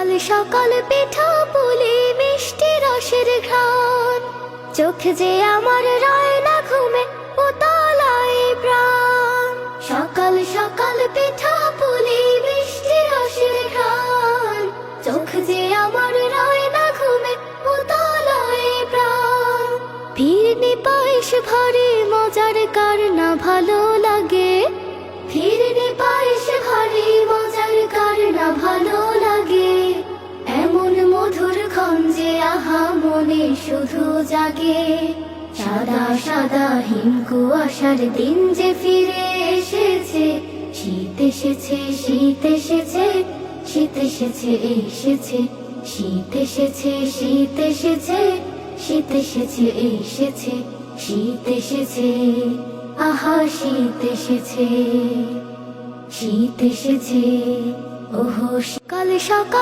সকাল সকাল পিঠা পুলি মিষ্টি রসের ঘ্রাণ, চোখ যে আমার রয় না ঘুমে উতলায় প্রাণ। সকাল সকাল পিঠা পুলি মিষ্টি রসের ঘ্রাণ, চোখ যে আমার রয় না ঘুমে উতলায় প্রাণ। ফিরনি পায়েস ভরে মজার কার না ভালো লাগে, ফিরনি পায়েস ভরে মজার কার না ভালো লাগে। এমন মধুর গন্ধে আহা মনে শুধু জাগে। সাদা সাদা হিম কুয়াশার দিন যে ফিরে এসেছে, শীত এসেছে শীত এসেছে শীত এসেছে এসেছে, শীত এসেছে শীত এসেছে শীত এসেছে এসেছে, শীত এসেছে আহা শীত এসেছে, শীত এসেছে ওহো সকাল সকাল।